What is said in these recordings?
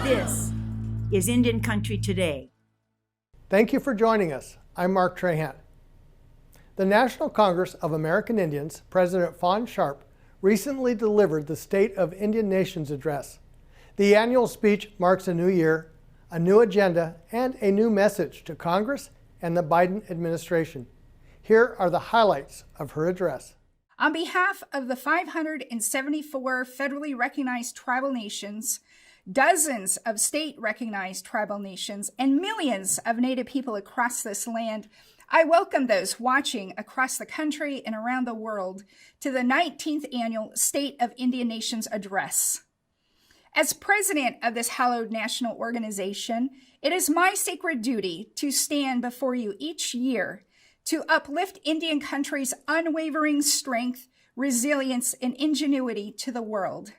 This is Indian Country Today. Thank you for joining us. I'm Mark Trahan. The National Congress of American Indians, President Fawn recently delivered the State of Indian Nations address. The annual speech marks a new year, a new agenda, and a new message to Congress and the Biden administration. Here are the highlights of her address. On behalf of the 574 federally recognized tribal nations, dozens of state-recognized tribal nations, and millions of Native people across this land, I welcome those watching across the country and around the world to the 19th Annual State of Indian Nations Address. As president of this hallowed national organization, it is my sacred duty to stand before you each year to uplift Indian country's unwavering strength, resilience, and ingenuity to the world,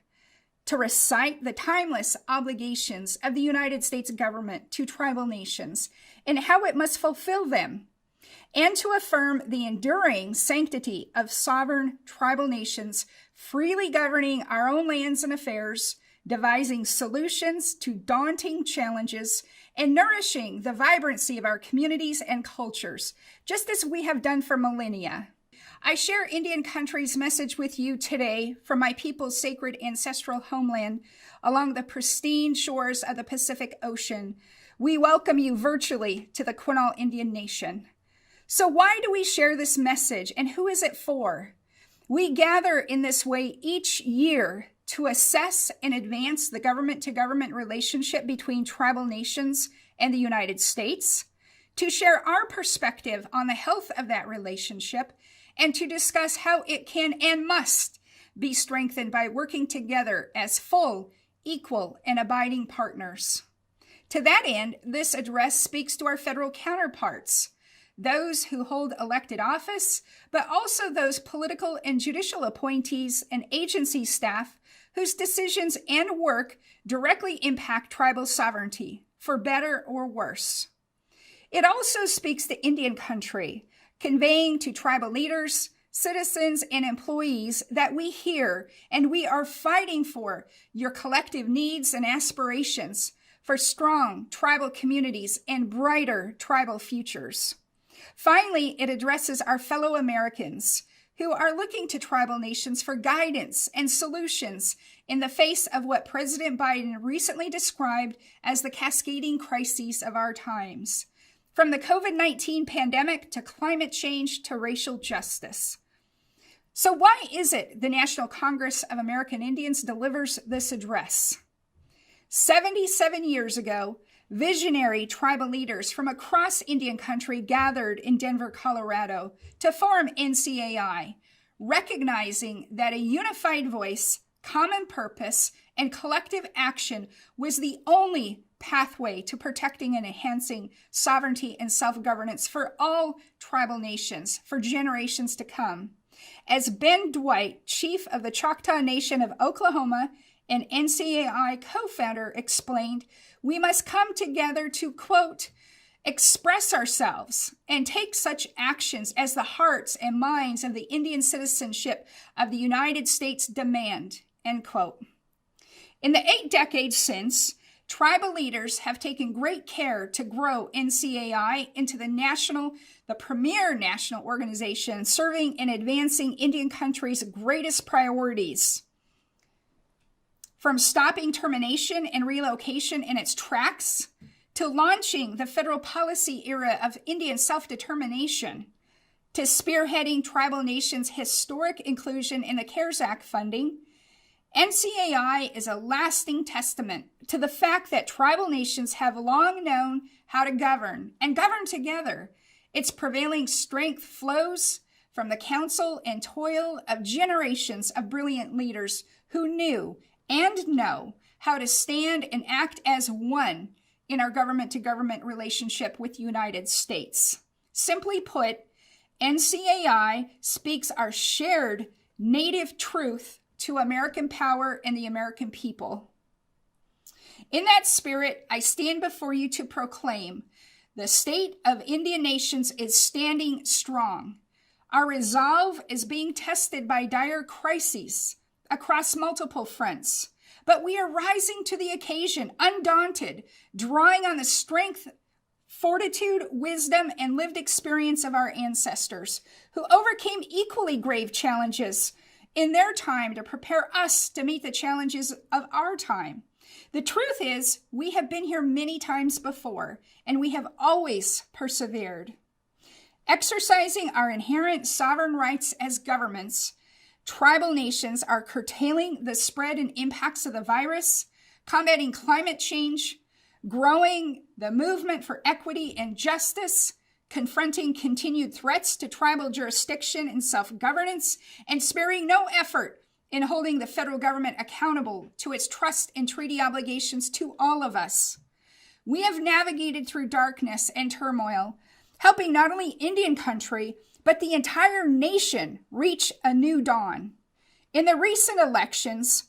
to recite the timeless obligations of the United States government to tribal nations and how it must fulfill them, and to affirm the enduring sanctity of sovereign tribal nations freely governing our own lands and affairs, devising solutions to daunting challenges, and nourishing the vibrancy of our communities and cultures, just as we have done for millennia. I share Indian country's message with you today from my people's sacred ancestral homeland along the pristine shores of the Pacific Ocean. We welcome you virtually to the Quinault Indian Nation. So why do we share this message, and who is it for? We gather in this way each year to assess and advance the government-to-government relationship between tribal nations and the United States, to share our perspective on the health of that relationship, and to discuss how it can and must be strengthened by working together as full, equal, and abiding partners. To that end, this address speaks to our federal counterparts, those who hold elected office, but also those political and judicial appointees and agency staff whose decisions and work directly impact tribal sovereignty, for better or worse. It also speaks to Indian country, conveying to tribal leaders, citizens, and employees that we hear and we are fighting for your collective needs and aspirations for strong tribal communities and brighter tribal futures. Finally, it addresses our fellow Americans who are looking to tribal nations for guidance and solutions in the face of what President Biden recently described as the cascading crises of our times, from the COVID-19 pandemic to climate change to racial justice. So why is it the National Congress of American Indians delivers this address? 77 years ago, visionary tribal leaders from across Indian country gathered in Denver, Colorado to form NCAI, recognizing that a unified voice, common purpose, and collective action was the only pathway to protecting and enhancing sovereignty and self-governance for all tribal nations for generations to come. As Ben Dwight, chief of the Choctaw Nation of Oklahoma and NCAI co-founder, explained, we must come together to, quote, express ourselves and take such actions as the hearts and minds of the Indian citizenship of the United States demand, end quote. In the 8 decades since, tribal leaders have taken great care to grow NCAI into the premier national organization serving and advancing Indian country's greatest priorities. From stopping termination and relocation in its tracks, to launching the federal policy era of Indian self-determination, to spearheading tribal nations' historic inclusion in the CARES Act funding, NCAI is a lasting testament to the fact that tribal nations have long known how to govern and govern together. Its prevailing strength flows from the counsel and toil of generations of brilliant leaders who knew and know how to stand and act as one in our government-to-government relationship with the United States. Simply put, NCAI speaks our shared native truth to American power and the American people. In that spirit, I stand before you to proclaim the state of Indian nations is standing strong. Our resolve is being tested by dire crises across multiple fronts, but we are rising to the occasion, undaunted, drawing on the strength, fortitude, wisdom, and lived experience of our ancestors, who overcame equally grave challenges in their time to prepare us to meet the challenges of our time. The truth is, we have been here many times before, and we have always persevered. Exercising our inherent sovereign rights as governments, tribal nations are curtailing the spread and impacts of the virus, combating climate change, growing the movement for equity and justice, confronting continued threats to tribal jurisdiction and self-governance, and sparing no effort in holding the federal government accountable to its trust and treaty obligations to all of us. We have navigated through darkness and turmoil, helping not only Indian country, but the entire nation reach a new dawn. In the recent elections,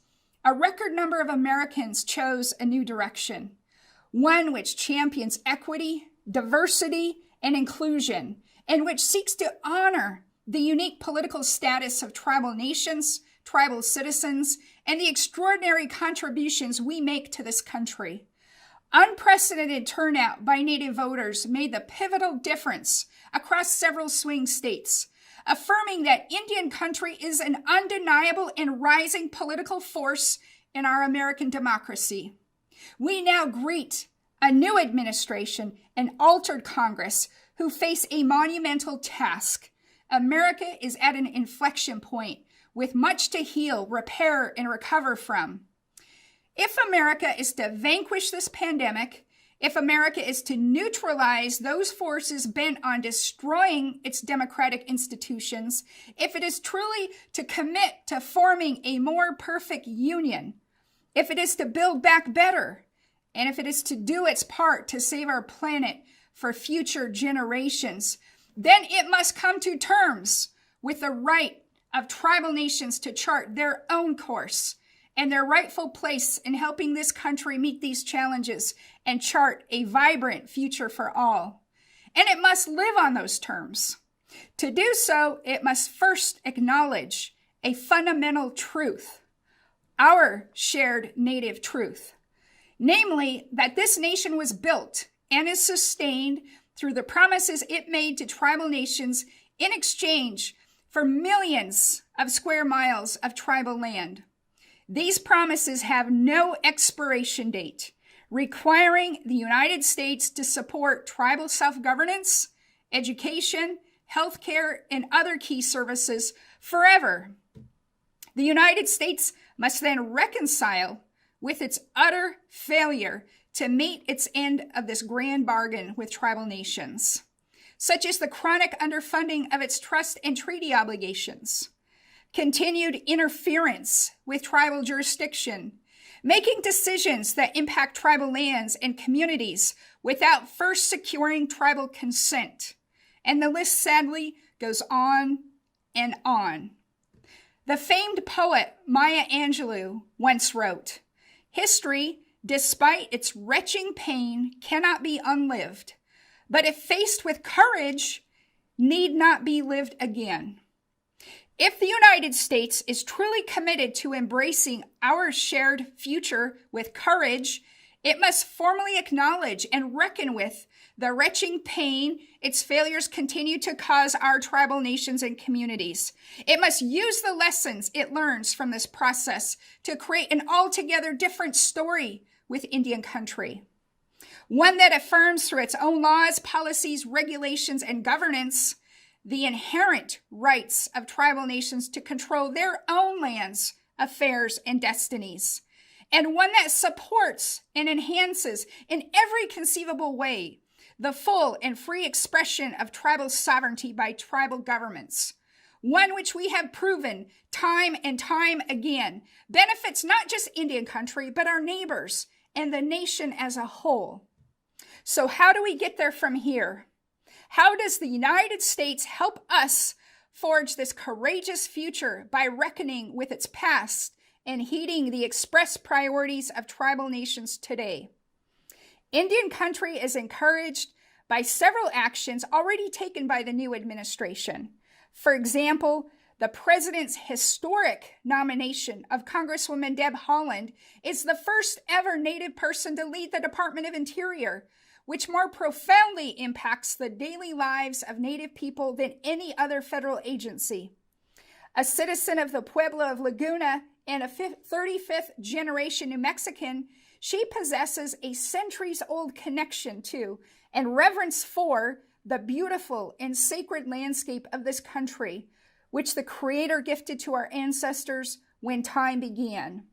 a record number of Americans chose a new direction, one which champions equity, diversity, and inclusion, and which seeks to honor the unique political status of tribal nations, tribal citizens, and the extraordinary contributions we make to this country. Unprecedented turnout by Native voters made the pivotal difference across several swing states, affirming that Indian country is an undeniable and rising political force in our American democracy. We now greet a new administration and altered Congress who face a monumental task. America is at an inflection point with much to heal, repair, and recover from. If America is to vanquish this pandemic, if America is to neutralize those forces bent on destroying its democratic institutions, if it is truly to commit to forming a more perfect union, if it is to build back better, and if it is to do its part to save our planet for future generations, then it must come to terms with the right of tribal nations to chart their own course and their rightful place in helping this country meet these challenges and chart a vibrant future for all. And it must live on those terms. To do so, it must first acknowledge a fundamental truth, our shared Native truth. Namely, that this nation was built and is sustained through the promises it made to tribal nations in exchange for millions of square miles of tribal land. These promises have no expiration date, requiring the United States to support tribal self-governance, education, healthcare, and other key services forever. The United States must then reconcile with its utter failure to meet its end of this grand bargain with tribal nations, such as the chronic underfunding of its trust and treaty obligations, continued interference with tribal jurisdiction, making decisions that impact tribal lands and communities without first securing tribal consent. And the list sadly goes on and on. The famed poet Maya Angelou once wrote, "History, despite its retching pain, cannot be unlived, but if faced with courage, need not be lived again." If the United States is truly committed to embracing our shared future with courage, it must formally acknowledge and reckon with the retching pain its failures continue to cause our tribal nations and communities. It must use the lessons it learns from this process to create an altogether different story with Indian country. One that affirms through its own laws, policies, regulations, and governance the inherent rights of tribal nations to control their own lands, affairs, and destinies. And one that supports and enhances in every conceivable way the full and free expression of tribal sovereignty by tribal governments. One which we have proven time and time again benefits not just Indian country, but our neighbors and the nation as a whole. So how do we get there from here? How does the United States help us forge this courageous future by reckoning with its past and heeding the express priorities of tribal nations today? Indian country is encouraged by several actions already taken by the new administration. For example, The president's historic nomination of Congresswoman Deb Haaland is the first ever Native person to lead the Department of Interior, which more profoundly impacts the daily lives of Native people than any other federal agency. A citizen of the Pueblo of Laguna and a 35th generation New Mexican, she possesses a centuries-old connection to and reverence for the beautiful and sacred landscape of this country, which the Creator gifted to our ancestors when time began.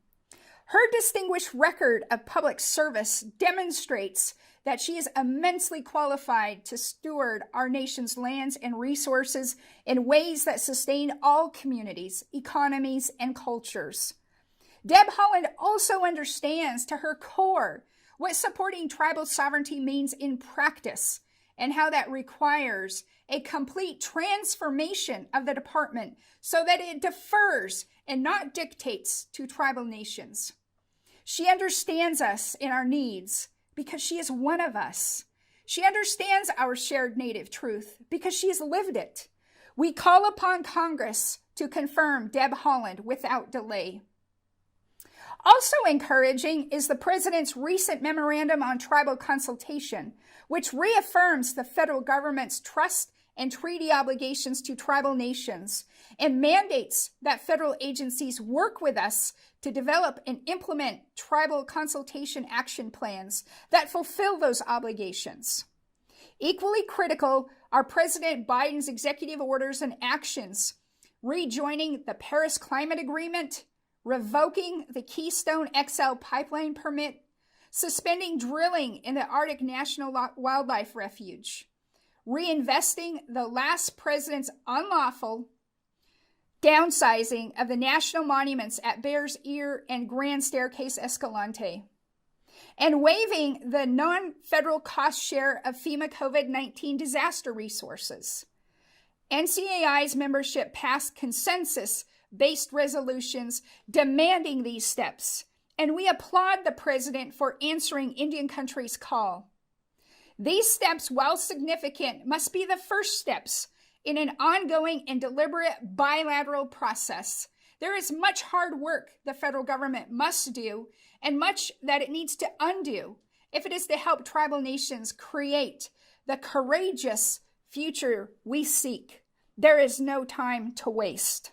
Her distinguished record of public service demonstrates that she is immensely qualified to steward our nation's lands and resources in ways that sustain all communities, economies, and cultures. Deb Haaland also understands to her core what supporting tribal sovereignty means in practice and how that requires a complete transformation of the department so that it defers and not dictates to tribal nations. She understands us in our needs because she is one of us. She understands our shared Native truth because she has lived it. We call upon Congress to confirm Deb Haaland without delay. Also encouraging is the President's recent memorandum on tribal consultation, which reaffirms the federal government's trust and treaty obligations to tribal nations and mandates that federal agencies work with us to develop and implement tribal consultation action plans that fulfill those obligations. Equally critical are President Biden's executive orders and actions, rejoining the Paris Climate Agreement, revoking the Keystone XL pipeline permit, suspending drilling in the Arctic National Wildlife Refuge, reinvesting the last president's unlawful downsizing of the national monuments at Bears Ear and Grand Staircase Escalante, and waiving the non-federal cost share of FEMA COVID-19 disaster resources. NCAI's membership passed consensus-based resolutions demanding these steps, and we applaud the president for answering Indian country's call. These steps, while significant, must be the first steps in an ongoing and deliberate bilateral process. There is much hard work the federal government must do and much that it needs to undo if it is to help tribal nations create the courageous future we seek. There is no time to waste.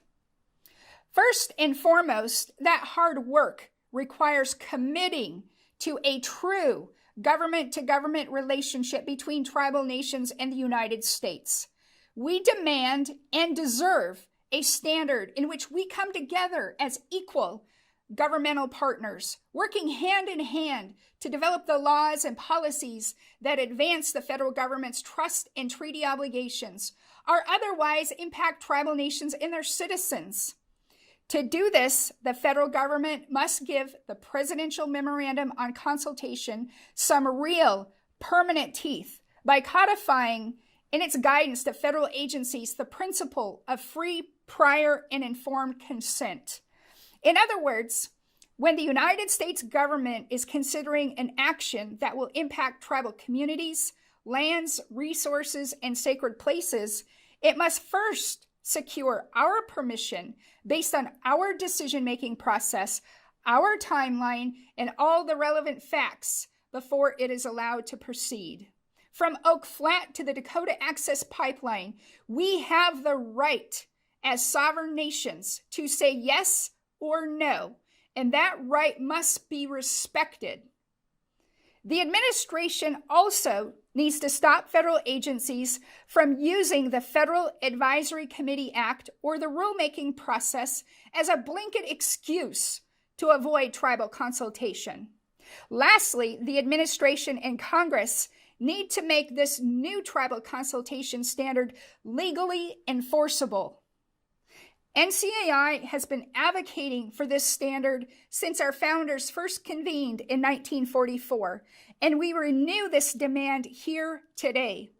First and foremost, that hard work requires committing to a true government-to-government relationship between tribal nations and the United States. We demand and deserve a standard in which we come together as equal governmental partners, working hand in hand to develop the laws and policies that advance the federal government's trust and treaty obligations, or otherwise impact tribal nations and their citizens. To do this, the federal government must give the presidential memorandum on consultation some real, permanent teeth by codifying in its guidance to federal agencies the principle of free, prior, and informed consent. In other words, when the United States government is considering an action that will impact tribal communities, lands, resources, and sacred places, it must first secure our permission based on our decision-making process, our timeline, and all the relevant facts before it is allowed to proceed. From Oak Flat to the Dakota Access Pipeline, we have the right as sovereign nations to say yes or no, and that right must be respected. The administration also needs to stop federal agencies from using the Federal Advisory Committee Act or the rulemaking process as a blanket excuse to avoid tribal consultation. Lastly, the administration and Congress need to make this new tribal consultation standard legally enforceable. NCAI has been advocating for this standard since our founders first convened in 1944, and we renew this demand here today.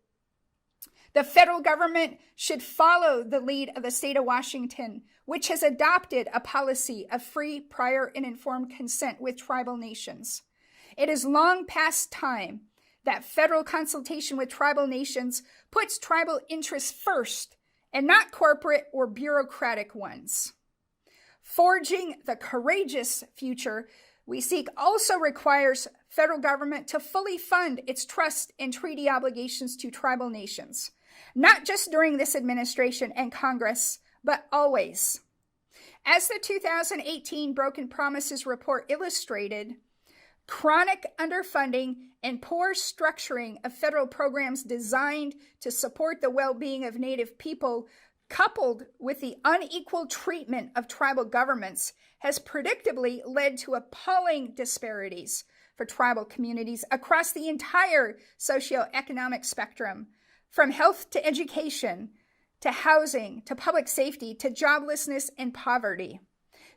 The federal government should follow the lead of the state of Washington, which has adopted a policy of free, prior, and informed consent with tribal nations. It is long past time that federal consultation with tribal nations puts tribal interests first and not corporate or bureaucratic ones. Forging the courageous future we seek also requires federal government to fully fund its trust and treaty obligations to tribal nations, not just during this administration and Congress, but always. As the 2018 Broken Promises report illustrated, chronic underfunding and poor structuring of federal programs designed to support the well-being of Native people, coupled with the unequal treatment of tribal governments, has predictably led to appalling disparities for tribal communities across the entire socioeconomic spectrum, from health to education, to housing, to public safety, to joblessness and poverty.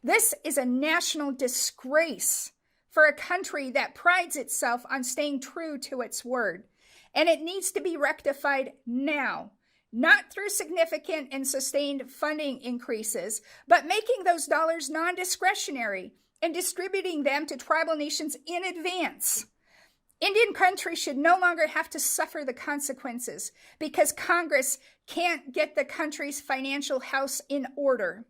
This is a national disgrace for a country that prides itself on staying true to its word, and it needs to be rectified now. Not through significant and sustained funding increases, but making those dollars non-discretionary and distributing them to tribal nations in advance. Indian country should no longer have to suffer the consequences because Congress can't get the country's financial house in order.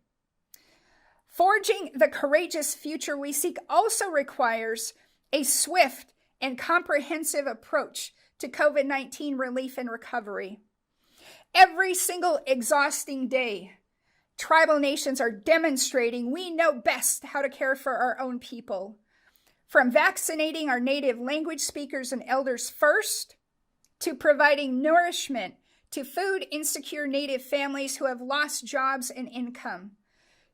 Forging the courageous future we seek also requires a swift and comprehensive approach to COVID-19 relief and recovery. Every single exhausting day, tribal nations are demonstrating we know best how to care for our own people. From vaccinating our native language speakers and elders first, to providing nourishment to food insecure native families who have lost jobs and income,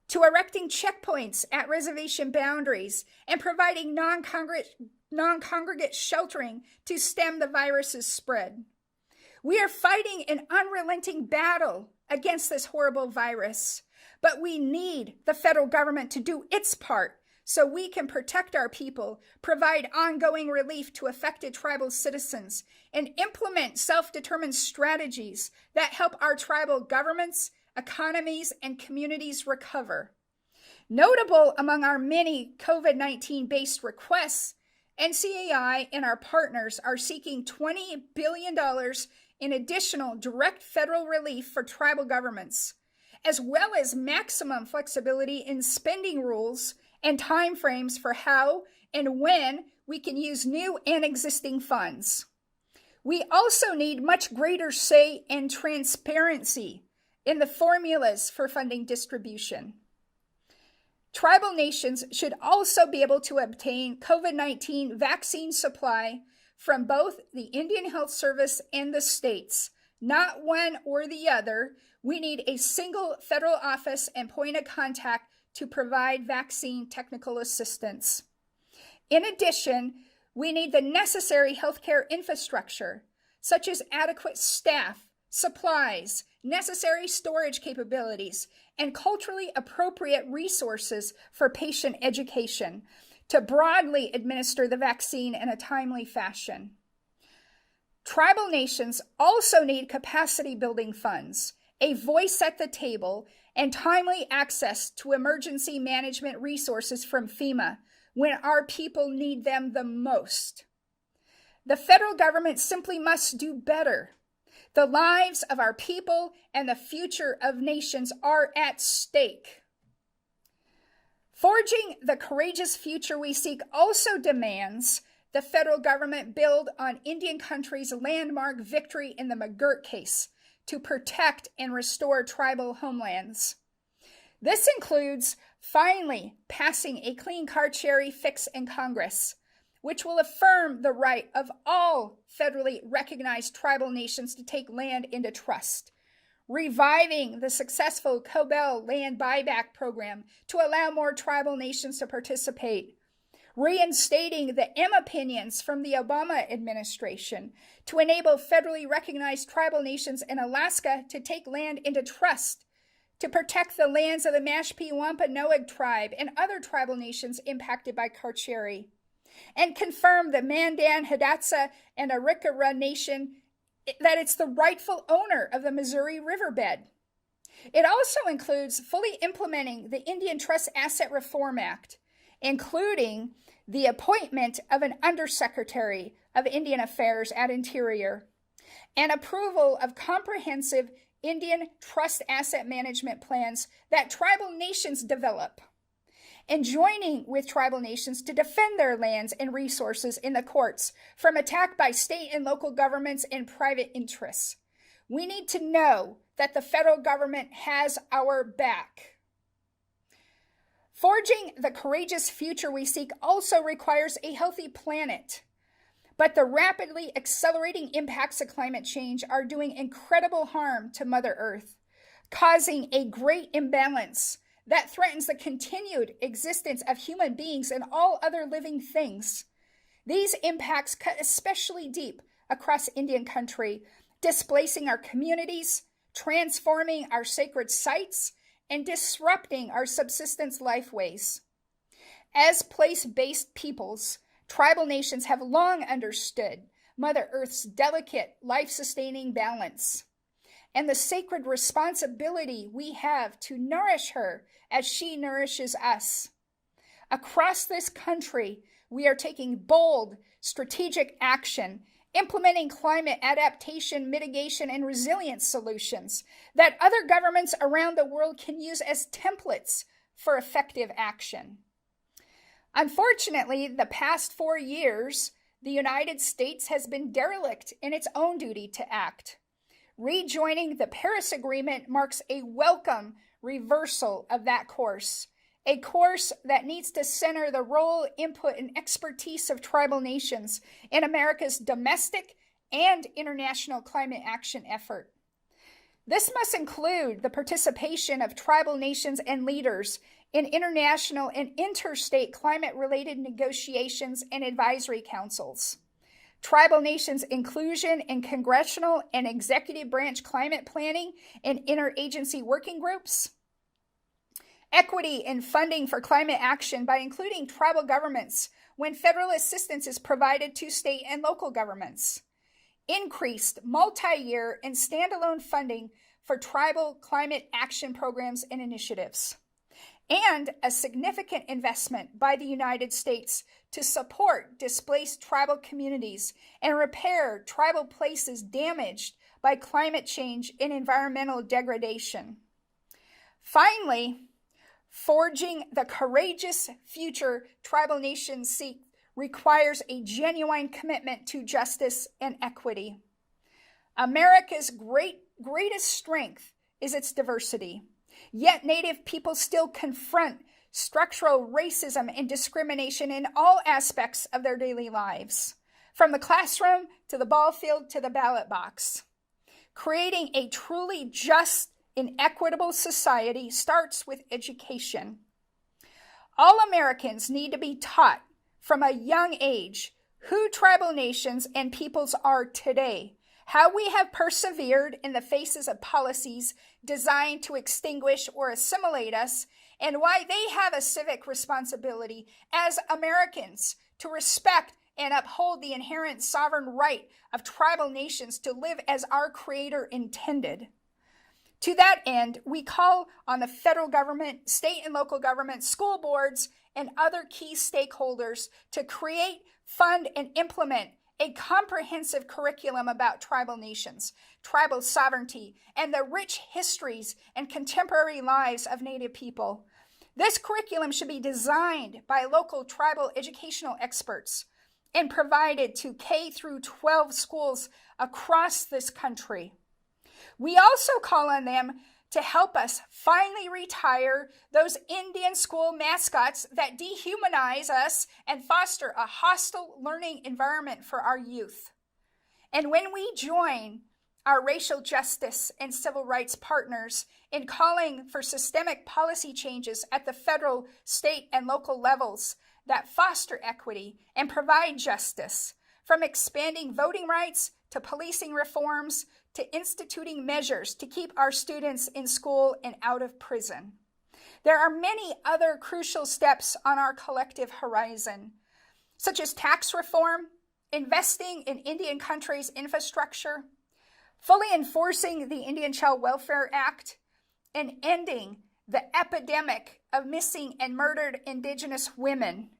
to erecting checkpoints at reservation boundaries and providing non-congregate sheltering to stem the virus's spread. We are fighting an unrelenting battle against this horrible virus, but we need the federal government to do its part so we can protect our people, provide ongoing relief to affected tribal citizens, and implement self-determined strategies that help our tribal governments, economies, and communities recover. Notable among our many COVID-19 based requests, NCAI and our partners are seeking $20 billion in additional direct federal relief for tribal governments, as well as maximum flexibility in spending rules and timeframes for how and when we can use new and existing funds. We also need much greater say and transparency in the formulas for funding distribution. Tribal nations should also be able to obtain COVID-19 vaccine supply from both the Indian Health Service and the states, not one or the other. We need a single federal office and point of contact to provide vaccine technical assistance. In addition, we need the necessary healthcare infrastructure, such as adequate staff, supplies, necessary storage capabilities, and culturally appropriate resources for patient education to broadly administer the vaccine in a timely fashion. Tribal nations also need capacity building funds, a voice at the table, and timely access to emergency management resources from FEMA when our people need them the most. The federal government simply must do better. The lives of our people and the future of nations are at stake. Forging the courageous future we seek also demands the federal government build on Indian country's landmark victory in the McGirt case to protect and restore tribal homelands. This includes finally passing a clean card cherry fix in Congress, which will affirm the right of all federally recognized tribal nations to take land into trust, reviving the successful Cobell land buyback program to allow more tribal nations to participate, reinstating the M opinions from the Obama administration to enable federally recognized tribal nations in Alaska to take land into trust, to protect the lands of the Mashpee Wampanoag tribe and other tribal nations impacted by Carcieri, and confirm the Mandan, Hidatsa, and Arikara Nation that it's the rightful owner of the Missouri riverbed. It also includes fully implementing the Indian Trust Asset Reform Act, including the appointment of an Undersecretary of Indian Affairs at Interior, and approval of comprehensive Indian trust asset management plans that tribal nations develop, and joining with tribal nations to defend their lands and resources in the courts from attack by state and local governments and private interests. We need to know that the federal government has our back. Forging the courageous future we seek also requires a healthy planet. But the rapidly accelerating impacts of climate change are doing incredible harm to Mother Earth, causing a great imbalance that threatens the continued existence of human beings and all other living things. These impacts cut especially deep across Indian country, displacing our communities, transforming our sacred sites, and disrupting our subsistence lifeways. As place-based peoples, tribal nations have long understood Mother Earth's delicate, life-sustaining balance and the sacred responsibility we have to nourish her as she nourishes us. Across this country, we are taking bold, strategic action, implementing climate adaptation, mitigation, and resilience solutions that other governments around the world can use as templates for effective action. Unfortunately, the past 4 years, the United States has been derelict in its own duty to act. Rejoining the Paris Agreement marks a welcome reversal of that course, a course that needs to center the role, input, and expertise of tribal nations in America's domestic and international climate action effort. This must include the participation of tribal nations and leaders in international and interstate climate-related negotiations and advisory councils. Tribal nations' inclusion in congressional and executive branch climate planning and interagency working groups. Equity in funding for climate action by including tribal governments when federal assistance is provided to state and local governments. Increased multi-year and standalone funding for tribal climate action programs and initiatives. And a significant investment by the United States to support displaced tribal communities and repair tribal places damaged by climate change and environmental degradation. Finally, forging the courageous future tribal nations seek requires a genuine commitment to justice and equity. America's greatest strength is its diversity. Yet Native people still confront structural racism and discrimination in all aspects of their daily lives, from the classroom to the ball field to the ballot box. Creating a truly just and equitable society starts with education. All Americans need to be taught from a young age who tribal nations and peoples are today, how we have persevered in the faces of policies designed to extinguish or assimilate us, and why they have a civic responsibility as Americans to respect and uphold the inherent sovereign right of tribal nations to live as our Creator intended. To that end, we call on the federal government, state and local governments, school boards, and other key stakeholders to create, fund, and implement a comprehensive curriculum about tribal nations, tribal sovereignty, and the rich histories and contemporary lives of Native people. This curriculum should be designed by local tribal educational experts and provided to K through 12 schools across this country. We also call on them to help us finally retire those Indian school mascots that dehumanize us and foster a hostile learning environment for our youth. And when we join our racial justice and civil rights partners in calling for systemic policy changes at the federal, state, and local levels that foster equity and provide justice, from expanding voting rights to policing reforms to instituting measures to keep our students in school and out of prison. There are many other crucial steps on our collective horizon, such as tax reform, investing in Indian country's infrastructure, fully enforcing the Indian Child Welfare Act, and ending the epidemic of missing and murdered Indigenous women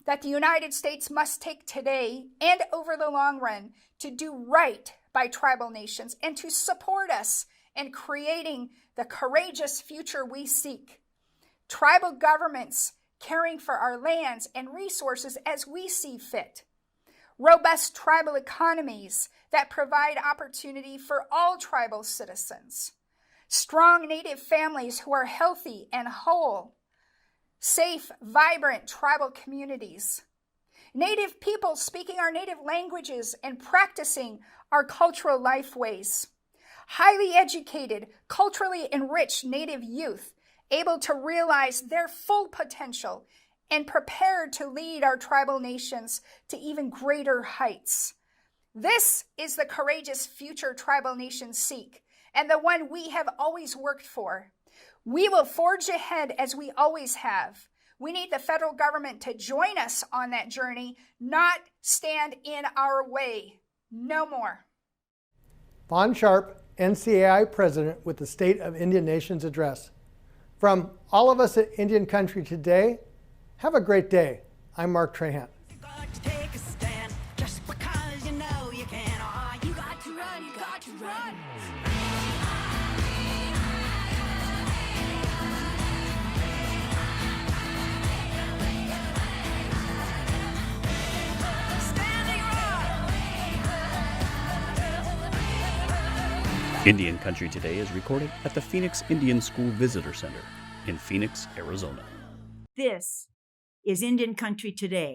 that the United States must take today and over the long run to do right by tribal nations and to support us and creating the courageous future we seek. Tribal governments caring for our lands and resources as we see fit. Robust tribal economies that provide opportunity for all tribal citizens. Strong Native families who are healthy and whole. Safe, vibrant tribal communities. Native people speaking our native languages and practicing our cultural life ways. Highly educated, culturally enriched Native youth able to realize their full potential and prepared to lead our tribal nations to even greater heights. This is the courageous future tribal nations seek, and the one we have always worked for. We will forge ahead as we always have. We need the federal government to join us on that journey, not stand in our way. No more. Fawn Sharp, NCAI President with the State of Indian Nations Address. From all of us at Indian Country Today, have a great day. I'm Mark Trahant. Indian Country Today is recorded at the Phoenix Indian School Visitor Center in Phoenix, Arizona. This is Indian Country Today.